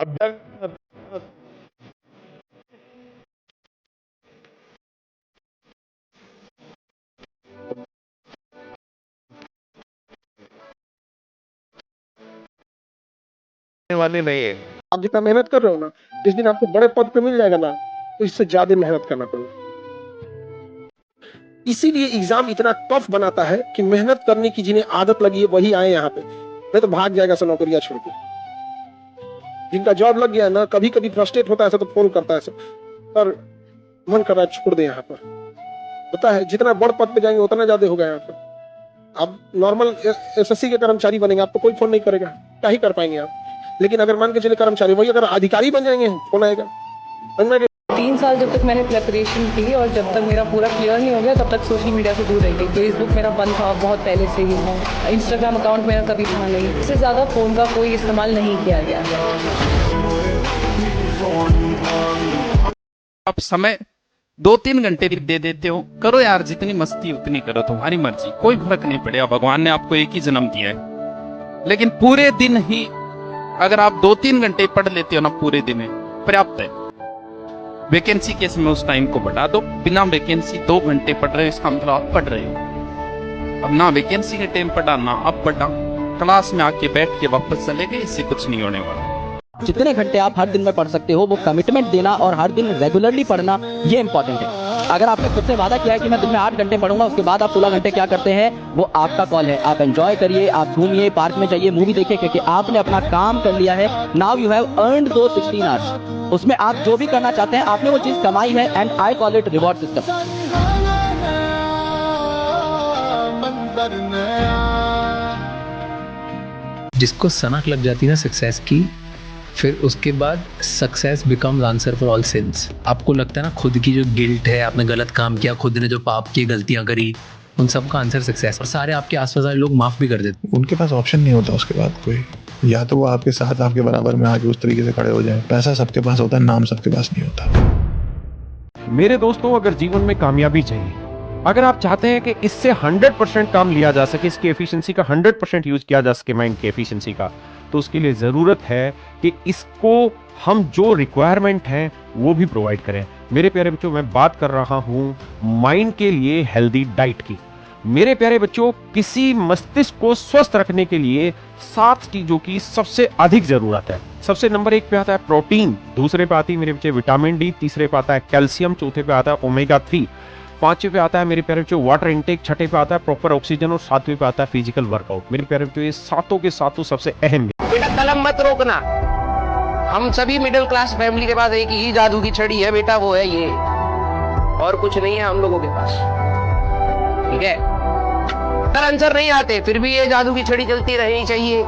अब वाले नहीं है। आप जितना मेहनत कर रहे हो ना, जिस दिन आपको बड़े पद पे मिल जाएगा ना, तो इससे ज्यादा मेहनत करना पड़ेगा। इसीलिए एग्जाम इतना टफ बनाता है कि मेहनत करने की जिन्हें आदत लगी है वही आए यहाँ पे, नहीं तो भाग जाएगा सब नौकरियां छोड़ के। जिनका जॉब लग गया ना, कभी कभी फ्रस्ट्रेट होता है तो फोन करता है सर, मन कर रहा है छोड़ दे यहाँ पर। पता है जितना बड़ पद पे जाएंगे उतना ज्यादा होगा यहाँ पर। आप नॉर्मल एसएससी के कर्मचारी बनेंगे, आपको कोई फोन नहीं करेगा, क्या ही कर पाएंगे आप। लेकिन अगर मान के चले कर्मचारी, वही अगर अधिकारी बन जाएंगे फोन आएगा। 3 साल जब तक मैंने प्रेपरेशन की और जब तक मेरा पूरा क्लियर नहीं हो गया तब तक सोशल मीडिया से दूर रह गई। फेसबुक मेरा बंद था बहुत पहले से ही, इंस्टाग्राम अकाउंट मेरा कभी था नहीं। इससे ज़्यादा फ़ोन का कोई इस्तेमाल नहीं किया गया। आप समय 2-3 घंटे दे देते हो, करो यार, जितनी मस्ती उतनी करो, तुम्हारी मर्जी, कोई फर्क नहीं पड़ेगा। भगवान ने आपको एक ही जन्म दिया है, लेकिन पूरे दिन ही अगर आप 2-3 घंटे पढ़ लेते हो ना, पूरे दिन में पर्याप्त है। वैकेंसी केस में उस टाइम को बढ़ा दो। बिना वैकेंसी 2 घंटे पढ़ रहे हो, इसका मतलब आप पढ़ रहे हो। अब ना वैकेंसी के टाइम पढ़ा ना अब पढ़ा, क्लास में आके बैठ के वापस चले गए, इससे कुछ नहीं होने वाला। जितने घंटे आप हर दिन में पढ़ सकते हो वो कमिटमेंट देना और हर दिन रेगुलरली पढ़ना, ये इंपॉर्टेंट है। अगर आपने खुद से वादा किया है कि मैं दिन में 8 घंटे पढ़ूंगा, उसके बाद आप 16 घंटे क्या करते हैं वो आपका कॉल है। आप एंजॉय करिए, आप घूमिए, पार्क में जाइए, मूवी देखिए, क्योंकि आपने अपना काम कर लिया है। नाउ यू हैव अर्नड दो 16 आवर्स। उसमें आप जो भी करना चाहते हैं आपने वो चीज़ कमाई है, and I call it reward system. जिसको सनक लग जाती है ना सक्सेस की, फिर उसके बाद success becomes answer for all since. आपको लगता है ना खुद की जो गिल्ट है, आपने गलत काम किया, खुद ने जो पाप की गलतियां करी, उन सब का आंसर सक्सेस। और सारे आपके आसपास वाले लोग माफ भी कर देते। उनके पास ऑप्शन नहीं होता उसके बाद कोई, या तो वो आपके साथ आपके बराबर में आके उस तरीके से खड़े हो जाए। पैसा सबके पास होता है, नाम सबके पास नहीं होता। मेरे दोस्तों, अगर जीवन में कामयाबी चाहिए, अगर आप चाहते हैं कि इससे 100% काम लिया जा सके, इसकी एफिशिएंसी का 100% यूज किया जा सके माइंड की एफिशिएंसी का, तो उसके लिए जरूरत है कि इसको हम जो रिक्वायरमेंट हैं वो भी प्रोवाइड करें। मेरे प्यारे बच्चों, मैं बात कर रहा हूं माइंड के लिए हेल्दी डाइट की। मेरे प्यारे बच्चों, किसी मस्तिष्क को स्वस्थ रखने के लिए 7 चीजों की सबसे अधिक जरूरत है। सबसे नंबर 1 पे आता है प्रोटीन, दूसरे पे आती है मेरे बच्चे विटामिन डी, तीसरे पे आता है कैल्शियम, चौथे पे आता है ओमेगा 3, 5वें पे आता है मेरे प्यारे बच्चों वाटर इनटेक, 6ठे पे आता है प्रॉपर ऑक्सीजन और 7वें पे आता है फिजिकल वर्कआउट। मेरे प्यारे बच्चों, ये सातों के सातों सबसे अहम है। बेटा कलम मत रोकना। हम सभी मिडिल क्लास फैमिली के पास एक ही जादू की छड़ी है बेटा, वो है ये, और कुछ नहीं है हम लोगों के पास। ठीक है सर, आंसर नहीं आते फिर भी ये जादू की छड़ी चलती रहनी चाहिए।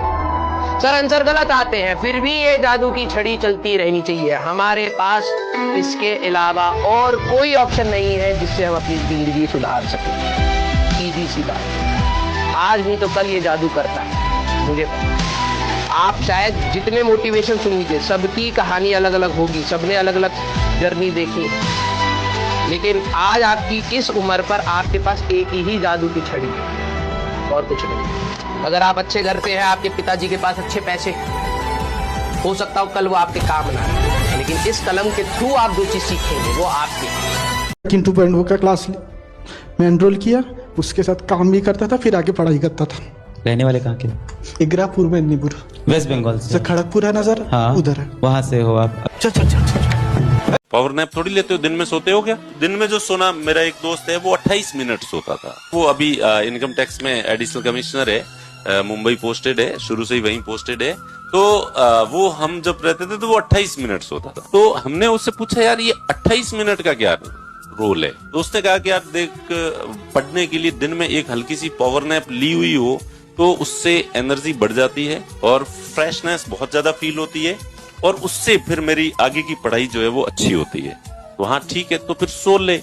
सर आंसर गलत आते हैं फिर भी ये जादू की छड़ी चलती रहनी चाहिए। हमारे पास इसके अलावा और कोई ऑप्शन नहीं है जिससे हम अपनी जिंदगी सुधार सकें। सीधी सी बात, आज नहीं तो कल ये जादू करता है, मुझे पता। आप शायद जितने मोटिवेशन सुन लीजिए, सबकी कहानी अलग अलग होगी, सबने अलग अलग जर्नी देखी, लेकिन आज आपकी इस उम्र पर आपके पास एक ही जादू की छड़ी है और कुछ नहीं। अगर आप अच्छे घर पे हैं, आपके पिताजी के पास अच्छे पैसे, हो सकता हो कल वो आपके काम ना आए, लेकिन इस कलम के थ्रू आप जो चीज सीखेंगे वो आपके। 2.0 का क्लास मैं एनरोल किया, उसके साथ काम भी करता था, फिर आगे पढ़ाई करता था। रहने वाले कहाँ के? इग्रापुर मेदिनीपुर, वेस्ट बंगाल से। खड़गपुर है नजर, हाँ, उधर है, वहाँ से हो आप। चल चल चल। पावर नैप थोड़ी लेते हो, दिन में सोते हो क्या? दिन में जो सोना, मेरा एक दोस्त है वो 28 मिनट सोता था। वो अभी इनकम टैक्स में एडिशनल कमिश्नर है, मुंबई पोस्टेड है, शुरू से ही वहीं पोस्टेड है। तो वो हम जब रहते थे तो वो 28 मिनट सोता था। तो हमने उससे पूछा यार ये 28 मिनट का क्या रोल है? तो उसने कहा कि यार देख, पढ़ने के लिए दिन में एक हल्की सी पावर नैप ली हुई हो तो उससे एनर्जी बढ़ जाती है और फ्रेशनेस बहुत ज्यादा फील होती है, और उससे फिर मेरी आगे की पढ़ाई जो है वो अच्छी होती है। तो हाँ ठीक है, तो फिर सो ले,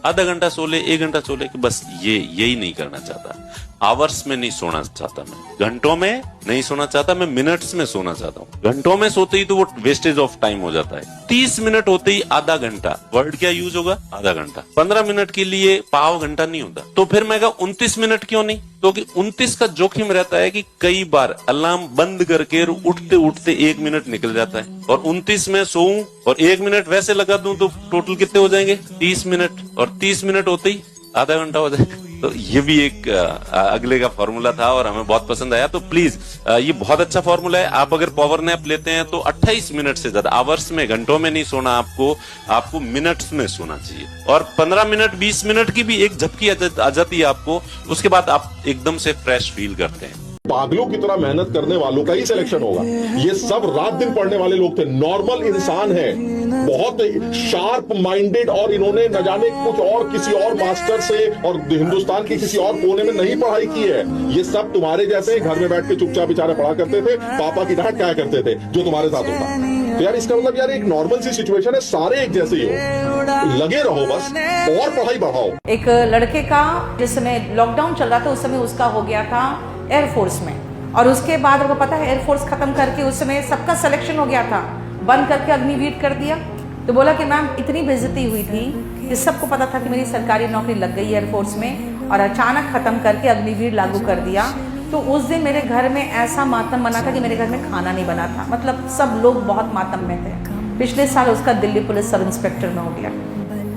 आधा घंटा सो ले, 1 घंटा सो ले, कि बस यही नहीं करना चाहता। आवर्स में नहीं सोना चाहता, मैं घंटों में नहीं सोना चाहता, मैं मिनट्स में सोना चाहता हूँ। घंटों में सोते ही तो वो वेस्टेज ऑफ टाइम हो जाता है। 30 मिनट होते ही आधा घंटा, वर्ड क्या यूज होगा, आधा घंटा। 15 मिनट के लिए पाव घंटा नहीं होता, तो फिर मैं कहा 29 मिनट क्यों नहीं, क्योंकि 29 का जोखिम रहता है कि कई बार अलार्म बंद करके उठते उठते 1 मिनट निकल जाता है, और 29 में सोऊं और 1 मिनट वैसे लगा दूं तो टोटल कितने हो जाएंगे, 30 मिनट, और 30 मिनट होते ही आधा घंटा हो जाएगा। तो ये भी एक अगले का फॉर्मूला था और हमें बहुत पसंद आया। तो प्लीज ये बहुत अच्छा फॉर्मूला है। आप अगर पावर नैप लेते हैं तो 28 मिनट से ज्यादा, आवर्स में, घंटों में नहीं सोना, आपको मिनट्स में सोना चाहिए। और 15 मिनट 20 मिनट की भी एक झपकी आ जाती है आपको, उसके बाद आप एकदम से फ्रेश फील करते हैं। पागलों की तरह मेहनत करने वालों का ही सिलेक्शन होगा। ये सब रात दिन पढ़ने वाले लोग थे, नॉर्मल इंसान है, बहुत शार्प माइंडेड, और इन्होंने न जाने कुछ और किसी और मास्टर से और हिंदुस्तान के किसी और कोने में नहीं पढ़ाई की है। ये सब तुम्हारे जैसे घर में बैठ के चुपचाप बेचारे पढ़ा करते थे, पापा की डांट क्या करते थे, जो तुम्हारे साथ होता। तो यार इसका मतलब यार एक नॉर्मल सी सिचुएशन है, सारे एक जैसे ही हो, लगे रहो बस और पढ़ाई बढ़ाओ। एक लड़के का जिस समय लॉकडाउन चल रहा था उस समय उसका हो गया था एयरफोर्स में, और उसके बाद आपको पता है एयरफोर्स खत्म करके उस समय सबका सिलेक्शन हो गया था, बंद करके अग्निवीर कर दिया। तो बोला कि मैम इतनी बेइज्जती हुई थी कि सबको पता था कि मेरी सरकारी नौकरी लग गई एयरफोर्स में, और अचानक खत्म करके अग्निवीर लागू कर दिया। तो उस दिन मेरे घर में ऐसा मातम बना था कि मेरे घर में खाना नहीं बना था, मतलब सब लोग बहुत मातम में थे। पिछले साल उसका दिल्ली पुलिस सब इंस्पेक्टर में हो गया।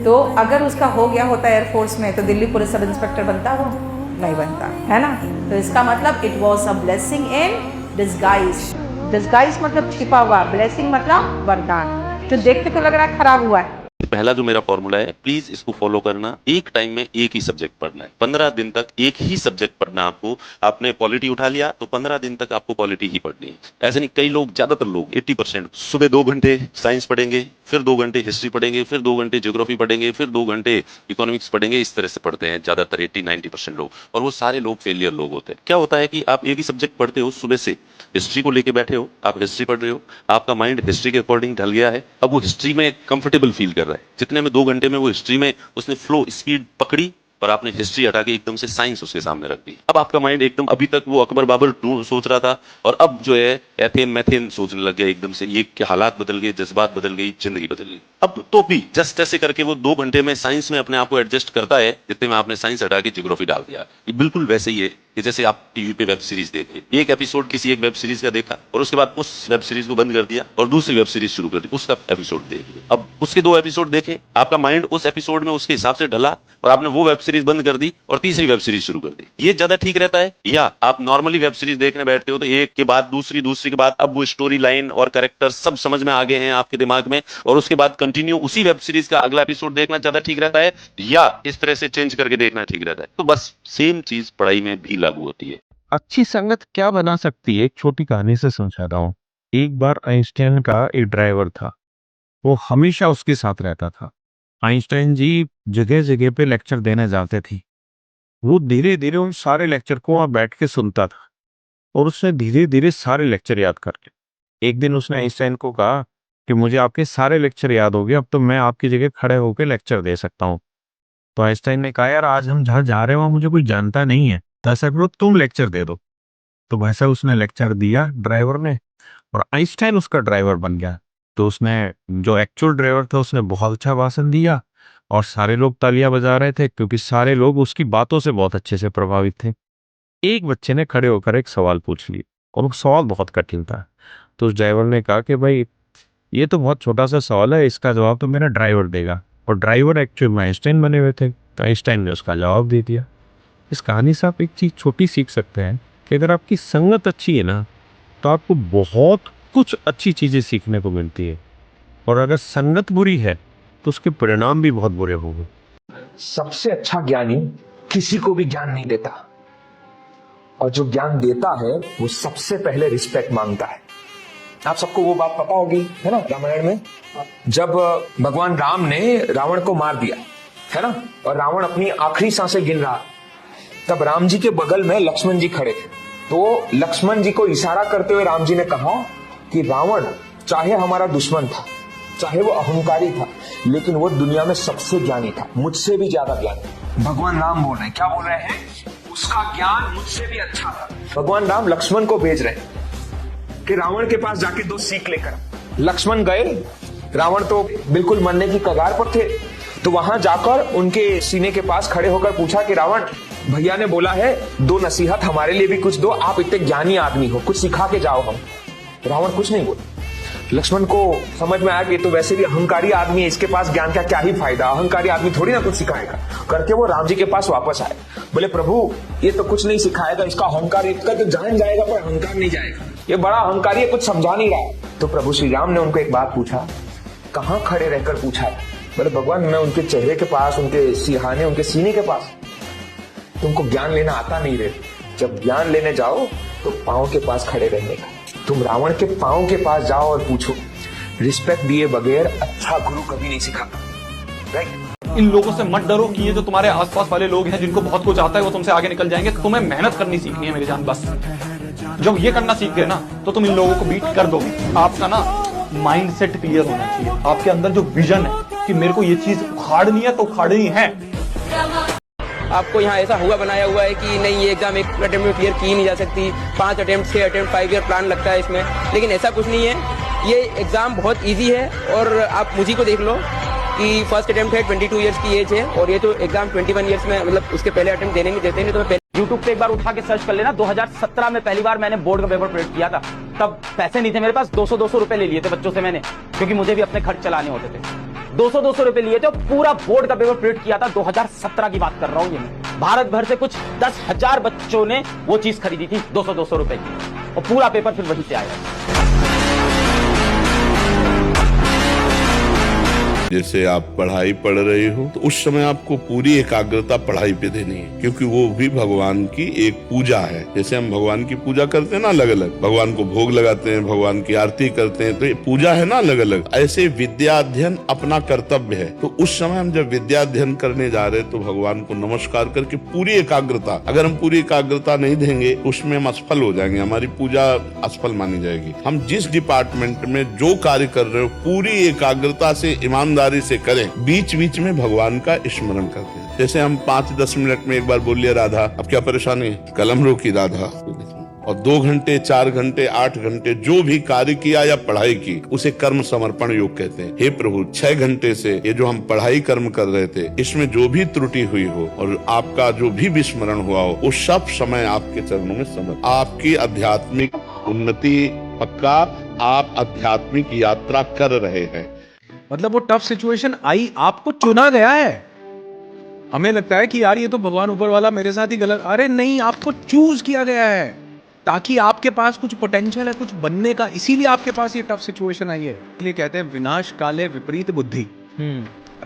तो अगर उसका हो गया होता एयरफोर्स में तो दिल्ली पुलिस सब इंस्पेक्टर बनता वो नहीं बनता, है ना। तो इसका मतलब it was a blessing in disguise. Disguise मतलब छिपा हुआ, ब्लेसिंग मतलब वरदान, जो देखते तो लग रहा है खराब हुआ है। पहला जो मेरा फॉर्मूला है, प्लीज इसको फॉलो करना। एक टाइम में एक ही सब्जेक्ट पढ़ना है, 15 दिन तक एक ही सब्जेक्ट पढ़ना। आपको, आपने पॉलिटी उठा लिया तो 15 दिन तक आपको पॉलिटी ही पढ़नी है। ऐसे नहीं, कई लोग, ज्यादातर लोग 80% सुबह 2 घंटे साइंस पढ़ेंगे, फिर 2 घंटे हिस्ट्री पढ़ेंगे, फिर 2 घंटे ज्योग्राफी पढ़ेंगे, फिर 2 घंटे इकोनॉमिक्स पढ़ेंगे। इस तरह से पढ़ते हैं ज्यादातर 80-90% लोग, और वो सारे लोग फेलियर लोग होते हैं। क्या होता है कि आप एक ही सब्जेक्ट पढ़ते हो, सुबह से हिस्ट्री को लेके बैठे हो, आप हिस्ट्री पढ़ रहे हो, आपका माइंड हिस्ट्री के अकॉर्डिंग ढल गया है, अब वो हिस्ट्री में कंफर्टेबल फील कर रहा है। जितने में 2 घंटे में वो हिस्ट्री में उसने फ्लो स्पीड पकड़ी, और आपने हिस्ट्री हटा के एकदम से साइंस उसके सामने रख दी। अब आपका माइंड एकदम, अभी तक वो अकबर बाबर सोच रहा था और अब जो है एथेन मैथेन सोचने लग गया एकदम से। ये क्या हालात बदल गए, जज्बात बदल गई, जिंदगी बदल गई। अब तो भी जस्ट ऐसे करके वो 2 घंटे में साइंस में अपने आप को एडजस्ट करता है, जितने में आपने साइंस हटा के ज्योग्राफी डाल दिया। ये बिल्कुल वैसे ही है कि जैसे आप टीवी पे वेब सीरीज देखे, एक एपिसोड किसी एक वेब सीरीज का देखा और उसके बाद उस वेब सीरीज को बंद कर दिया और दूसरी वेब सीरीज शुरू कर दी, उसका एपिसोड देखे। अब उसके 2 एपिसोड देखे, आपका माइंड उस एपिसोड में उसके हिसाब से ढला और आपने वो वेब सीरीज बंद कर दी और तीसरी वेब सीरीज शुरू कर दी। ये ज्यादा ठीक रहता है? या आप नॉर्मली वेब सीरीज देखने बैठते हो तो एक के बाद दूसरी, दूसरी के बाद, अब वो स्टोरी लाइन और कैरेक्टर सब समझ में आ गए हैं आपके दिमाग में, और उसके बाद कंटिन्यू उसी वेब सीरीज का अगला एपिसोड देखना ज्यादा ठीक रहता है, या इस तरह से चेंज करके देखना ठीक रहता है? तो बस सेम चीज पढ़ाई में भी लागू होती है। अच्छी संगत क्या बना सकती है? एक छोटी कहानी से समझाता हूँ। एक बार आइंस्टाइन का एक ड्राइवर था, वो हमेशा उसके साथ रहता था। आइंस्टाइन जी जगह जगह पे लेक्चर देने जाते थे, वो धीरे धीरे उन सारे लेक्चर को वहां बैठ के सुनता था, और उसने धीरे धीरे सारे लेक्चर याद करके एक दिन उसने आइंस्टाइन को कहा कि मुझे आपके सारे लेक्चर याद हो गए, अब तो मैं आपकी जगह खड़े होकर लेक्चर दे सकता हूँ। तो आइंस्टाइन ने कहा, यार आज हम जहाँ जा रहे हैं वहाँ मुझे कोई जानता नहीं है, तो ऐसा करो तुम लेक्चर दे दो। तो वैसा उसने लेक्चर दिया ड्राइवर ने, और आइंस्टाइन उसका ड्राइवर बन गया। तो उसने, जो एक्चुअल ड्राइवर था, उसने बहुत अच्छा भाषण दिया और सारे लोग तालियां बजा रहे थे, क्योंकि सारे लोग उसकी बातों से बहुत अच्छे से प्रभावित थे। एक बच्चे ने खड़े होकर एक सवाल पूछ लिया, और वो सवाल बहुत कठिन था। तो उस ड्राइवर ने कहा कि भाई ये तो बहुत छोटा सा सवाल है, इसका जवाब तो मेरा ड्राइवर देगा। और ड्राइवर एक्चुअली में आइंस्टाइन बने हुए थे, तो आइंस्टाइन ने उसका जवाब दे दिया। इस कहानी से आप एक चीज़ छोटी सीख सकते हैं कि अगर आपकी संगत अच्छी है ना, तो आपको बहुत कुछ अच्छी चीज़ें सीखने को मिलती है, और अगर संगत बुरी है तो उसके परिणाम भी बहुत बुरे होंगे। सबसे अच्छा ज्ञानी किसी को भी ज्ञान नहीं देता, और जो ज्ञान देता है वो सबसे पहले रिस्पेक्ट मांगता है। आप सबको वो बात पता होगी, है ना, रामायण में जब भगवान राम ने रावण को मार दिया, है ना, और रावण अपनी आखिरी सांसें गिन रहा, तब राम जी के बगल में लक्ष्मण जी खड़े थे। तो लक्ष्मण जी को इशारा करते हुए राम जी ने कहा कि रावण चाहे हमारा दुश्मन था, चाहे वो अहंकारी था, लेकिन वो दुनिया में सबसे ज्ञानी था, मुझसे भी ज्यादा ज्ञानी। भगवान राम बोल रहे हैं, क्या बोल रहे हैं? उसका ज्ञान मुझसे भी अच्छा था। भगवान राम लक्ष्मण को भेज रहे हैं कि रावण के पास जाके 2 सीख लेकर। लक्ष्मण गए, रावण तो बिल्कुल मरने की कगार पर थे, तो वहां जाकर उनके सीने के पास खड़े होकर पूछा कि रावण, भैया ने बोला है 2 नसीहत हमारे लिए भी कुछ दो, आप इतने ज्ञानी आदमी हो, कुछ सिखा के जाओ हम। रावण कुछ नहीं बोला। लक्ष्मण को समझ में आया कि तो वैसे भी अहंकारी आदमी है, इसके पास ज्ञान का क्या ही फायदा, अहंकारी आदमी थोड़ी ना कुछ सिखाएगा। करके वो राम जी के पास वापस आए। बोले प्रभु ये तो कुछ नहीं सिखाएगा, इसका अहंकार इसका तो जान जाएगा पर अहंकार नहीं जाएगा, ये बड़ा अहंकारी है, कुछ समझा नहीं रहा। तो प्रभु श्री राम ने उनको एक बात पूछा, कहां खड़े रहकर पूछा? बोले भगवान मैं उनके चेहरे के पास, उनके सिरहाने, उनके सीने के पास। तुमको ज्ञान लेना आता नहीं रे, जब ज्ञान लेने जाओ तो पांव के पास खड़े रहने का। तुम रावण के पांव के पास जाओ और पूछो, रिस्पेक्ट दिए बगैर अच्छा गुरु कभी नहीं सिखाता। राइट? इन लोगों से मत डरो कि ये जो तुम्हारे आसपास वाले लोग हैं जिनको बहुत कुछ आता है वो तुमसे आगे निकल जाएंगे। तुम्हें मेहनत करनी सीखनी है मेरी जान, बस जब ये करना सीख गए ना तो तुम इन लोगों को बीट कर दोगे। आपका ना माइंड सेट क्लियर होना चाहिए, आपके अंदर जो विजन है कि मेरे को ये चीज उखाड़नी है तो उखाड़नी है। आपको यहाँ ऐसा हुआ बनाया हुआ है कि नहीं ये एग्जाम एक अटेम्प्ट में क्लियर की नहीं जा सकती, 5 अटेम्प्ट 6 अटेम्प्ट 5 ईयर प्लान लगता है इसमें, लेकिन ऐसा कुछ नहीं है। ये एग्जाम बहुत इजी है और आप मुझी को देख लो कि फर्स्ट अटेम्प्ट है, 22 ईयर्स की एज है और ये तो एग्जाम 21 ईयर्स में, मतलब उसके पहले अटेम्प्ट देने नहीं देते नहीं। तो यूट्यूब पे एक बार उठा के सर्च कर लेना, 2017 में पहली बार मैंने बोर्ड का पेपर प्रिंट किया था। तब पैसे नहीं थे मेरे पास, 200 रुपए ले लिए थे बच्चों से मैंने, क्योंकि मुझे भी अपने खर्च चलाने होते थे। 200 रुपए लिए थे और पूरा बोर्ड का पेपर प्रिंट किया था। 2017 की बात कर रहा हूँ ये मैं। भारत भर से कुछ 10,000 बच्चों ने वो चीज खरीदी थी 200 रुपए की, और पूरा पेपर फिर वहीं से आया। जैसे आप पढ़ाई पढ़ रहे हो तो उस समय आपको पूरी एकाग्रता पढ़ाई पे देनी है, क्योंकि वो भी भगवान की एक पूजा है। जैसे हम भगवान की पूजा करते हैं ना अलग अलग, भगवान को भोग लगाते हैं, भगवान की आरती करते हैं, तो ये पूजा है ना अलग अलग। ऐसे विद्या अध्ययन अपना कर्तव्य है। तो उस समय हम जब विद्या अध्ययन करने जा रहे हैं तो भगवान को नमस्कार करके पूरी एकाग्रता, अगर हम पूरी एकाग्रता नहीं देंगे उसमें हम असफल हो जाएंगे, हमारी पूजा असफल मानी जाएगी। हम जिस डिपार्टमेंट में जो कार्य कर रहे हो पूरी एकाग्रता से, ईमानदारी से करें, बीच बीच में भगवान का स्मरण करते हैं। जैसे हम 5-10 मिनट में एक बार बोल लिया राधा अब क्या परेशानी है, कलम रोकी राधा, और 2 घंटे 4 घंटे 8 घंटे जो भी कार्य किया या पढ़ाई की उसे कर्म समर्पण योग कहते हैं। हे प्रभु 6 घंटे से ये जो हम पढ़ाई कर्म कर रहे थे इसमें जो भी त्रुटि हुई हो और आपका जो भी विस्मरण हुआ हो वो सब समय आपके चरणों में समर्पित। आपकी आध्यात्मिक उन्नति पक्का, आप आध्यात्मिक यात्रा कर रहे हैं। मतलब वो टफ सिचुएशन आई, आपको चुना गया है। हमें लगता है कि यार ये तो भगवान ऊपर वाला मेरे साथ ही गलत, अरे नहीं, आपको चूज किया गया है ताकि आपके पास कुछ पोटेंशियल है कुछ बनने का, इसीलिए आपके पास ये टफ सिचुएशन आई है। इसलिए कहते हैं विनाश काले विपरीत बुद्धि।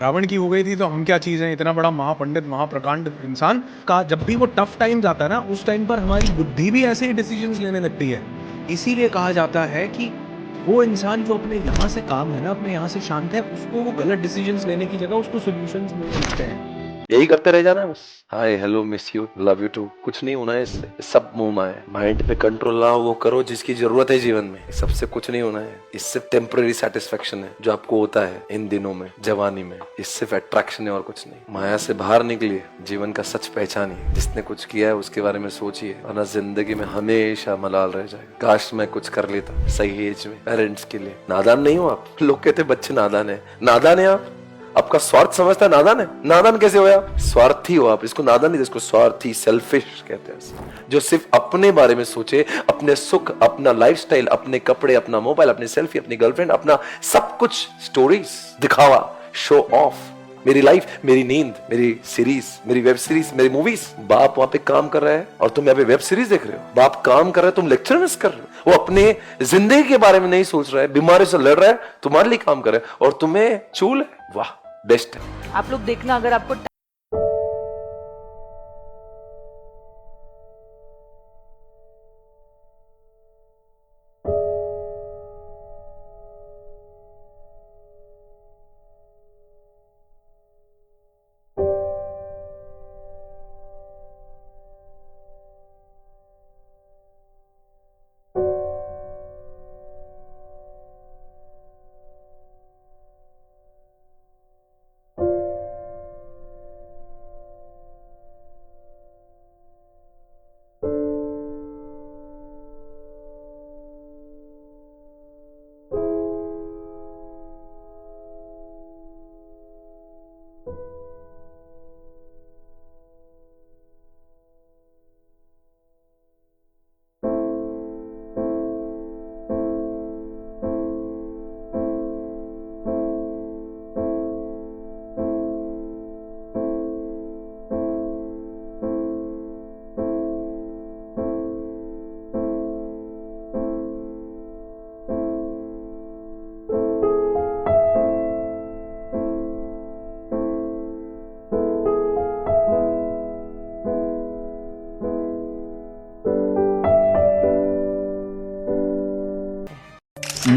रावण की हो गई थी तो हम क्या चीज है, इतना बड़ा महापंडित महाप्रकांड इंसान का जब भी वो टफ टाइम आता है ना उस टाइम पर हमारी बुद्धि भी ऐसे ही डिसीजंस लेने लगती है। इसीलिए कहा जाता है कि वो इंसान जो अपने यहाँ से काम है ना, अपने यहाँ से शांत है, उसको वो गलत डिसीजंस लेने की जगह उसको सॉल्यूशंस मिलते हैं। यही करते रह जाना है बस। Hi hello miss you love you too, कुछ नहीं होना है इससे, सब मुंह माया है। माइंड पे कंट्रोल लाओ, वो करो जिसकी जरूरत है जीवन में, सबसे कुछ नहीं होना है। इससे टेम्पररी सेटिस्फेक्शन है जो आपको होता है इन दिनों में जवानी में, इससे सिर्फ अट्रैक्शन है और कुछ नहीं। माया से बाहर निकलिए, जीवन का सच पहचानिए, जिसने कुछ किया है उसके बारे में सोचिए, वरना जिंदगी में हमेशा मलाल रह जाएगा। काश मैं कुछ कर लेता सही एज में पेरेंट्स के लिए। नादान नहीं हो आप, लोग कहते बच्चे नादान है, नादान है आप, आपका स्वार्थ समझता है नादान है। नादान कैसे हो आप? स्वार्थी हो आप, इसको नादान नहीं, इसको स्वार्थी सेल्फिश कहते हैं। जो सिर्फ अपने बारे में सोचे, अपने सुख, अपना लाइफस्टाइल, अपने कपड़े, अपना मोबाइल, अपनी सेल्फी, अपनी गर्लफ्रेंड, अपना सब कुछ स्टोरीज, दिखावा, शो ऑफ, मेरी लाइफ, मेरी नींद, मेरी सीरीज, मेरी वेब सीरीज, मेरी मूवीज। बाप वहां पे काम कर रहा है और तुम यहाँ पे वेब सीरीज देख रहे हो। बाप काम कर रहा है, तुम लेक्चर मिस कर रहे हो। वो अपने जिंदगी के बारे में नहीं सोच रहा है, बीमारी से लड़ रहा है, तुम्हारे लिए काम कर रहा है और तुम्हें चूल है। वाह, बेस्ट है। आप लोग देखना, अगर आपको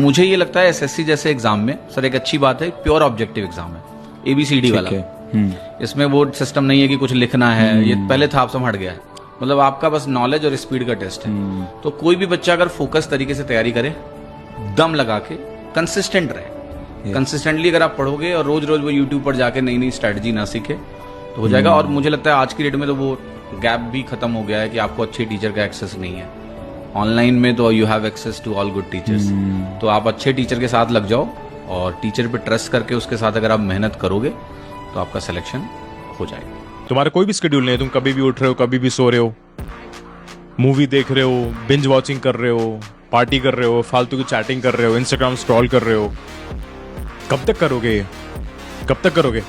मुझे ये लगता है एसएससी जैसे एग्जाम में सर एक अच्छी बात है, प्योर ऑब्जेक्टिव एग्जाम है, ABCD वाला। इसमें वो सिस्टम नहीं है कि कुछ लिखना है, ये पहले था आप हट गया है। मतलब आपका बस नॉलेज और स्पीड का टेस्ट है। तो कोई भी बच्चा अगर फोकस तरीके से तैयारी करे, दम लगा के, कंसिस्टेंट रहे, कंसिस्टेंटली अगर आप पढ़ोगे और रोज रोज वो यूट्यूब पर जाके नई नई स्ट्रेटजी ना सीखे तो हो जाएगा। और मुझे लगता है आज की डेट में तो वो गैप भी खत्म हो गया है कि आपको अच्छे टीचर का एक्सेस नहीं है। ऑनलाइन में तो you have access to all good teachers. तो आप अच्छे टीचर के साथ लग जाओ और टीचर पे ट्रस्ट करके उसके साथ अगर आप मेहनत करोगे तो आपका सिलेक्शन हो जाएगा। तुम्हारा कोई भी शेड्यूल नहीं है, तुम कभी भी उठ रहे हो, कभी भी सो रहे हो, मूवी देख रहे हो, बिंज वॉचिंग कर रहे हो, पार्टी कर रहे हो, फालतू की चैटिंग कर रहे हो, इंस्टाग्राम स्क्रॉल कर रहे हो। कब तक करोगे ये? कब तक करोगे?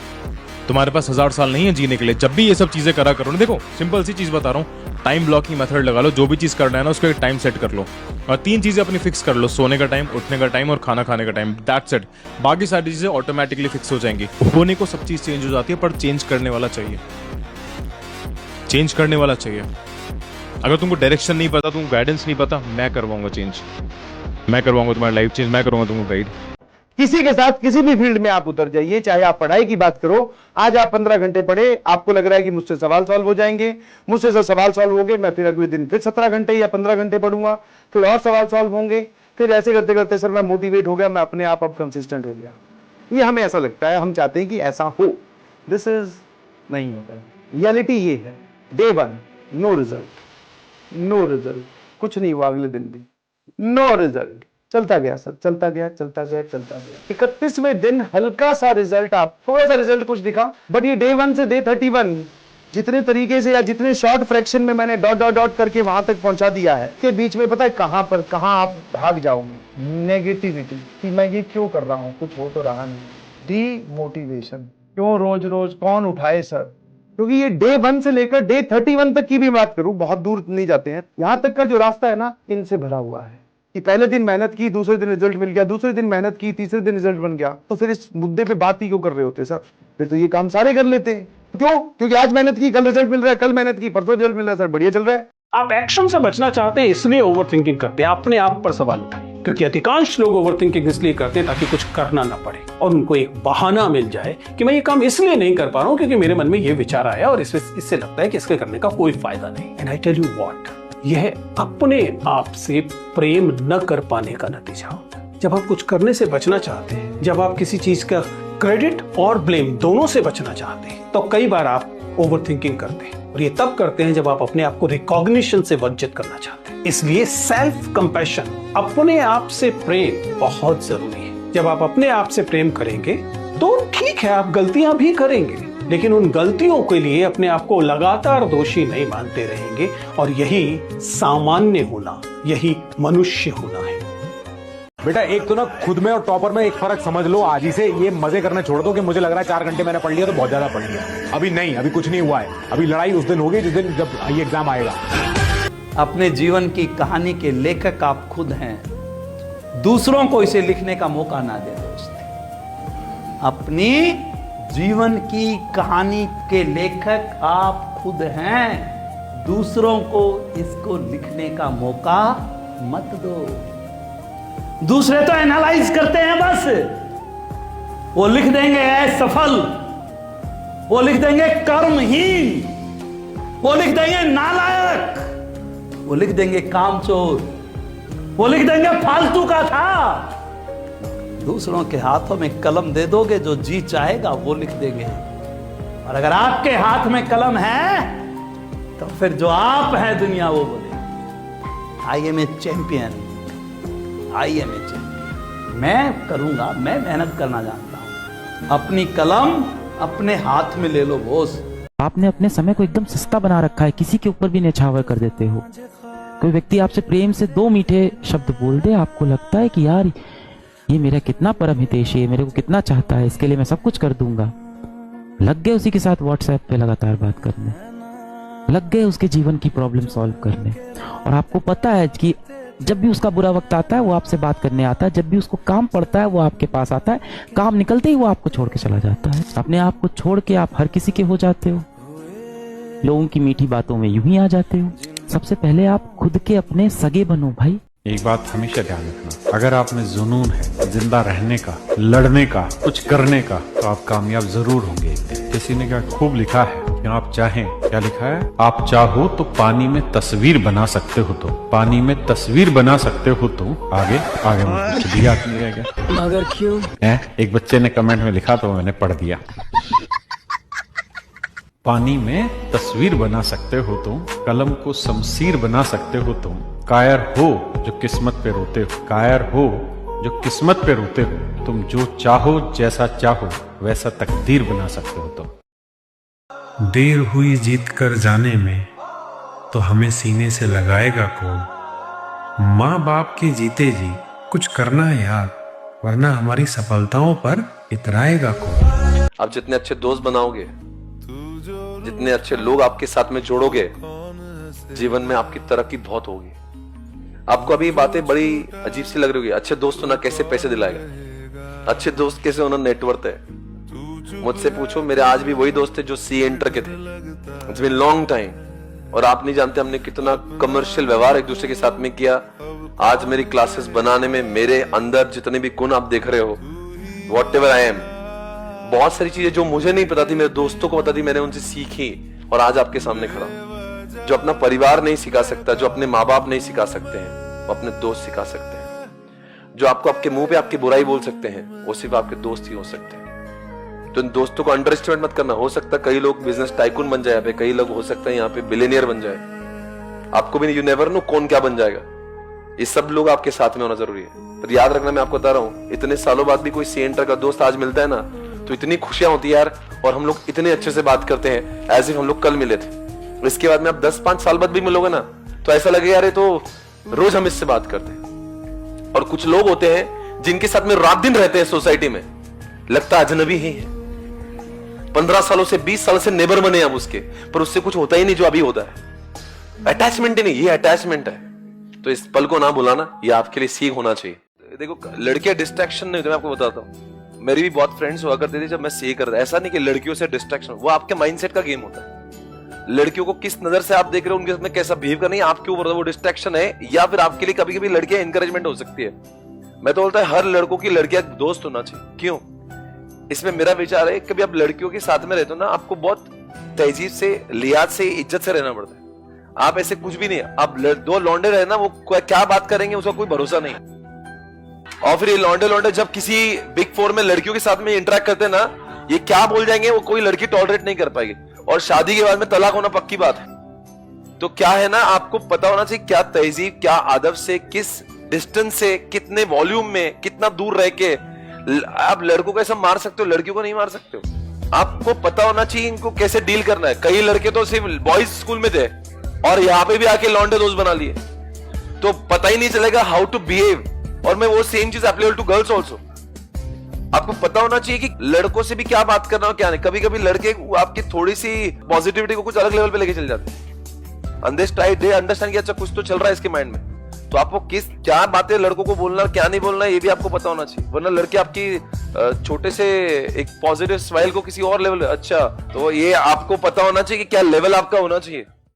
तुम्हारे पास 1000 साल नहीं है जीने के लिए। जब भी ये सब चीजें करा करो ना, देखो सिंपल सी चीज बता रहा हूँ, टाइम ब्लॉकिंग मेथड लगा लो। जो भी चीज करना है ना उसको एक टाइम सेट कर लो और 3 चीजें अपनी फिक्स कर लो, सोने का टाइम, उठने का टाइम और खाना खाने का टाइम। That's it. बाकी सारी चीजें ऑटोमेटिकली फिक्स हो जाएंगी। होने को सब चीज चेंज हो जाती है, पर चेंज करने वाला चाहिए, चेंज करने वाला चाहिए। अगर तुमको डायरेक्शन नहीं पता, तुमको गाइडेंस नहीं पता, मैं करवाऊंगा चेंज, मैं करवाऊंगा तुम्हारी लाइफ चेंज, मैं करूंगा तुमको गाइड। किसी के साथ किसी भी फील्ड में आप उतर जाइए, चाहे आप पढ़ाई की बात करो। आज आप 15 घंटे पढ़े, आपको लग रहा है कि मुझसे सवाल सॉल्व हो जाएंगे, मुझसे जब सवाल सॉल्व हो गए मैं फिर अगले दिन फिर 17 घंटे या 15 घंटे पढ़ूंगा, फिर और सवाल सॉल्व होंगे, फिर ऐसे करते करते सर मैं मोटिवेट हो गया, मैं अपने आप अब कंसिस्टेंट हो गया। ये हमें ऐसा लगता है, हम चाहते हैं कि ऐसा हो। दिस इज नहीं होता। रियलिटी ये है, day 1 no result, no result, कुछ नहीं हुआ, अगले दिन भी नो रिजल्ट, चलता गया सर, चलता गया, चलता गया, चलता गया। 31वें दिन हल्का सा रिजल्ट, आप थोड़ा सा रिजल्ट कुछ दिखा, बट ये डे 1 से डे 31 जितने तरीके से या जितने शॉर्ट फ्रैक्शन में मैंने डॉट डॉट डॉट करके वहां तक पहुंचा दिया है, के बीच में पता है कहां आप भाग जाओगे? नेगेटिविटी कि मैं ये क्यों कर रहा हूं, कुछ हो तो रहा नहीं, डीमोटिवेशन, क्यों रोज रोज कौन उठाए सर। क्योंकि ये डे 1 से लेकर डे 31 तक की भी बात करूं, बहुत दूर नहीं जाते हैं, यहां तक का जो रास्ता है ना, इनसे भरा हुआ है कि पहले दिन मेहनत की, दूसरे दिन रिजल्ट मिल गया, दूसरे दिन मेहनत की, तीसरे दिन रिजल्ट बन गया। तो फिर इस मुद्दे पे बात ही क्यों कर रहे होते सर? फिर तो ये काम सारे कर लेते हैं। क्यों? क्योंकि आज मेहनत की, कल रिजल्ट मिल रहा है, कल मेहनत की, परसों रिजल्ट मिल रहा है, सर बढ़िया चल रहा है। आप एक्शन से बचना चाहते हैं, इसलिए ओवर थिंकिंग करते हैं, अपने आप पर सवाल उठाएं। क्योंकि अधिकांश लोग ओवर थिंकिंग इसलिए करते हैं ताकि कुछ करना ना पड़े और उनको एक बहाना मिल जाए कि मैं ये काम इसलिए नहीं कर पा रहा हूं क्योंकि मेरे मन में ये विचार आया और इससे लगता है कि इसके करने का कोई फायदा नहीं। And I tell you what, यह अपने आप से प्रेम न कर पाने का नतीजा होता है। जब आप कुछ करने से बचना चाहते हैं, जब आप किसी चीज का क्रेडिट और ब्लेम दोनों से बचना चाहते हैं, तो कई बार आप ओवर थिंकिंग करते हैं। और ये तब करते हैं जब आप अपने आप को रिकॉग्निशन से वंचित करना चाहते हैं। इसलिए सेल्फ कंपैशन, अपने आप से प्रेम बहुत जरूरी है। जब आप अपने आप से प्रेम करेंगे तो ठीक है, आप गलतियां भी करेंगे, लेकिन उन गलतियों के लिए अपने आप को लगातार दोषी नहीं मानते रहेंगे। और यही सामान्य होना, यही मनुष्य होना है। बेटा एक तो ना खुद में और टॉपर में एक फर्क समझ लो आज ही से। ये मजे करना छोड़ दो कि मुझे लग रहा है 4 घंटे मैंने पढ़ लिया तो बहुत ज्यादा पढ़ लिया। अभी नहीं, अभी कुछ नहीं हुआ है। अभी लड़ाई उस दिन होगी जिस दिन जब ये एग्जाम आएगा। अपने जीवन की कहानी के लेखक आप खुद हैं, दूसरों को इसे लिखने का मौका ना दे दोस्त। अपनी जीवन की कहानी के लेखक आप खुद हैं, दूसरों को इसको लिखने का मौका मत दो। दूसरे तो एनालाइज करते हैं बस, वो लिख देंगे असफल, वो लिख देंगे कर्महीन, वो लिख देंगे नालायक, वो लिख देंगे कामचोर, वो लिख देंगे फालतू का था। दूसरों के हाथों में कलम दे दोगे, जो जी चाहेगा वो लिख देंगे। और अगर आपके हाथ में कलम है तो फिर जो आप हैं दुनिया वो बोले I am a champion, I am a champion. मैं करूंगा, मैं मेहनत करना जानता हूं। अपनी कलम अपने हाथ में ले लो बॉस। आपने अपने समय को एकदम सस्ता बना रखा है, किसी के ऊपर भी न्यौछावर कर देते हो। कोई व्यक्ति आपसे प्रेम से 2 मीठे शब्द बोल दे, आपको लगता है कि यार ये मेरा कितना परम हितैषी है, मेरे को कितना चाहता है, इसके लिए मैं सब कुछ कर दूंगा। लग गए उसी के साथ व्हाट्सएप पे लगातार बात करने, लग गए उसके जीवन की प्रॉब्लम सॉल्व करने। और आपको पता है कि जब भी उसका बुरा वक्त आता है वो आपसे बात करने आता है, जब भी उसको काम पड़ता है वो आपके पास आता है, काम निकलते ही वो आपको छोड़ के चला जाता है। अपने आप को छोड़ के आप हर किसी के हो जाते हो, लोगों की मीठी बातों में यूं ही आ जाते हो। सबसे पहले आप खुद के अपने सगे बनो भाई। एक बात हमेशा ध्यान रखना, अगर आप में जुनून है जिंदा रहने का, लड़ने का, कुछ करने का, तो आप कामयाब जरूर होंगे एक दिन। किसी ने क्या खूब लिखा है कि आप चाहें, क्या लिखा है, आप चाहो तो पानी में तस्वीर बना सकते हो, तो पानी में तस्वीर बना सकते हो, तो आगे आगे मुझे कुछ भी याद नहीं रह गया। मगर क्यों? एक बच्चे ने कमेंट में लिखा तो मैंने पढ़ दिया। पानी में तस्वीर बना सकते हो तुम, कलम को शमशीर बना सकते हो तुम, कायर हो जो किस्मत पे रोते हो, कायर हो जो किस्मत पे रोते हो, तुम जो चाहो जैसा चाहो वैसा तकदीर बना सकते हो तुम। देर हुई जीत कर जाने में तो हमें सीने से लगाएगा कौन। माँ बाप के जीते जी कुछ करना है यार, वरना हमारी सफलताओं पर इतराएगा कौन। आप जितने अच्छे दोस्त बनाओगे, जितने अच्छे लोग आपके साथ में जोड़ोगे, जीवन में आपकी तरक्की बहुत होगी। आपको अभी बातें बड़ी अजीब सी लग रही होगी, अच्छे दोस्त होना कैसे पैसे दिलाएगा, अच्छे दोस्त कैसे होना नेटवर्थ है। मुझसे पूछो, मेरे आज भी वही दोस्त थे जो सी इंटर के थे, इट्स बीन लॉन्ग टाइम। और आप नहीं जानते हमने कितना कमर्शियल व्यवहार एक दूसरे के साथ में किया। आज मेरी क्लासेस बनाने में मेरे अंदर जितने भी गुण आप देख रहे हो, वॉट एवर आई एम, बहुत सारी चीजें जो मुझे नहीं पता थी, मेरे दोस्तों को पता थी, मैंने उनसे सीखी और आज आपके सामने खड़ा हूं। जो अपना परिवार नहीं सिखा सकता, जो अपने माँ बाप नहीं सिखा सकते हैं, वो अपने दोस्त सिखा सकते हैं। जो आपको आपके मुंह पे आपकी बुराई बोल सकते हैं, वो सिर्फ आपके दोस्त ही हो सकते हैं। तो इन दोस्तों को अंडर एस्टिमेट मत करना। हो सकता है कई लोग बिजनेस टाइकून बन जाए यहाँ पे, कई लोग हो सकता है यहाँ पे बिलियनियर बन जाए, आपको भी यू नेवर नो कौन क्या बन जाएगा। ये सब लोग आपके साथ में होना जरूरी है। पर याद रखना, मैं आपको बता रहा हूँ, इतने सालों बाद भी कोई सी एंटर का दोस्त आज मिलता है ना, तो इतनी खुशियां होती है यार। और हम लोग इतने अच्छे से बात करते हैं एज इफ हम लोग कल मिले थे। इसके बाद में आप 10-5 साल बाद भी मिलोगे ना, तो ऐसा लगेगा यार ये तो रोज हम इससे बात करते हैं। और कुछ लोग होते हैं जिनके साथ में रात दिन रहते हैं सोसाइटी में, लगता अजनबी ही है। 15 सालों से 20 साल से नेबर बने आप उसके, पर उससे कुछ होता ही नहीं जो अभी होता है। अटैचमेंट ही नहीं, ये अटैचमेंट है। तो इस पल को ना भुलाना, ये आपके लिए सीख होना चाहिए। देखो, लड़कियां डिस्ट्रैक्शन नहीं होती, मैं आपको बताता हूँ। मेरी भी बहुत फ्रेंड्स हुआ करते थे जब मैं सी करता, ऐसा नहीं कि लड़कियों से डिस्ट्रैक्शन, वो आपके माइंडसेट का गेम होता है। लड़कियों को किस नजर से आप देख रहे हो, उनके साथ में कैसा बिहेव करना है, आपके ऊपर वो डिस्ट्रैक्शन है, या फिर आपके लिए कभी कभी लड़कियां इंकरेजमेंट हो सकती है। मैं तो बोलता है हर लड़कों की लड़कियां दोस्त होना चाहिए। क्यों? इसमें मेरा विचार है, कभी आप लड़कियों के साथ में रहते हो ना, आपको बहुत तहजीब से, लिहाज से, इज्जत से रहना पड़ता है। आप ऐसे कुछ भी नहीं, आप दो लौंडे रहे ना, वो क्या बात करेंगे उसका कोई भरोसा नहीं। और फिर ये लौंडे जब किसी बिग 4 में लड़कियों के साथ में इंटरेक्ट करते हैं ना, ये क्या बोल जाएंगे वो कोई लड़की टॉलरेट नहीं कर पाएगी। और शादी के बाद में तलाक होना पक्की बात है। तो क्या है ना, आपको पता होना चाहिए क्या तहजीब, क्या अदब से, किस डिस्टेंस से, कितने वॉल्यूम में, कितना दूर रह के आप लड़कों को ऐसा मार सकते हो, लड़कियों को नहीं मार सकते हो। आपको पता होना चाहिए इनको कैसे डील करना है। कई लड़के तो सिर्फ बॉयज स्कूल में थे और यहाँ पे भी आके लौंडे दोस्त बना लिए, तो पता ही नहीं चलेगा हाउ टू बिहेव। और मैं वो सेम चीज एप्लीकेबल टू गर्ल्स ऑल्सो। आपको पता होना चाहिए कि लड़कों से भी क्या बात करना और क्या नहीं। कभी कभी लड़के आपकी थोड़ी सी पॉजिटिविटी को कुछ अलग लेवल पे लेके चल जाते हैं। अंडरस्टैंड किया, अच्छा कुछ तो चल रहा है इसके माइंड में, तो आपको क्या बातें लड़कों को बोलना क्या नहीं बोलना, ये भी आपको पता होना चाहिए। वरना लड़के आपकी छोटे से एक पॉजिटिव स्माइल को किसी और लेवल, अच्छा, तो ये आपको पता होना चाहिए कि क्या लेवल आपका होना चाहिए।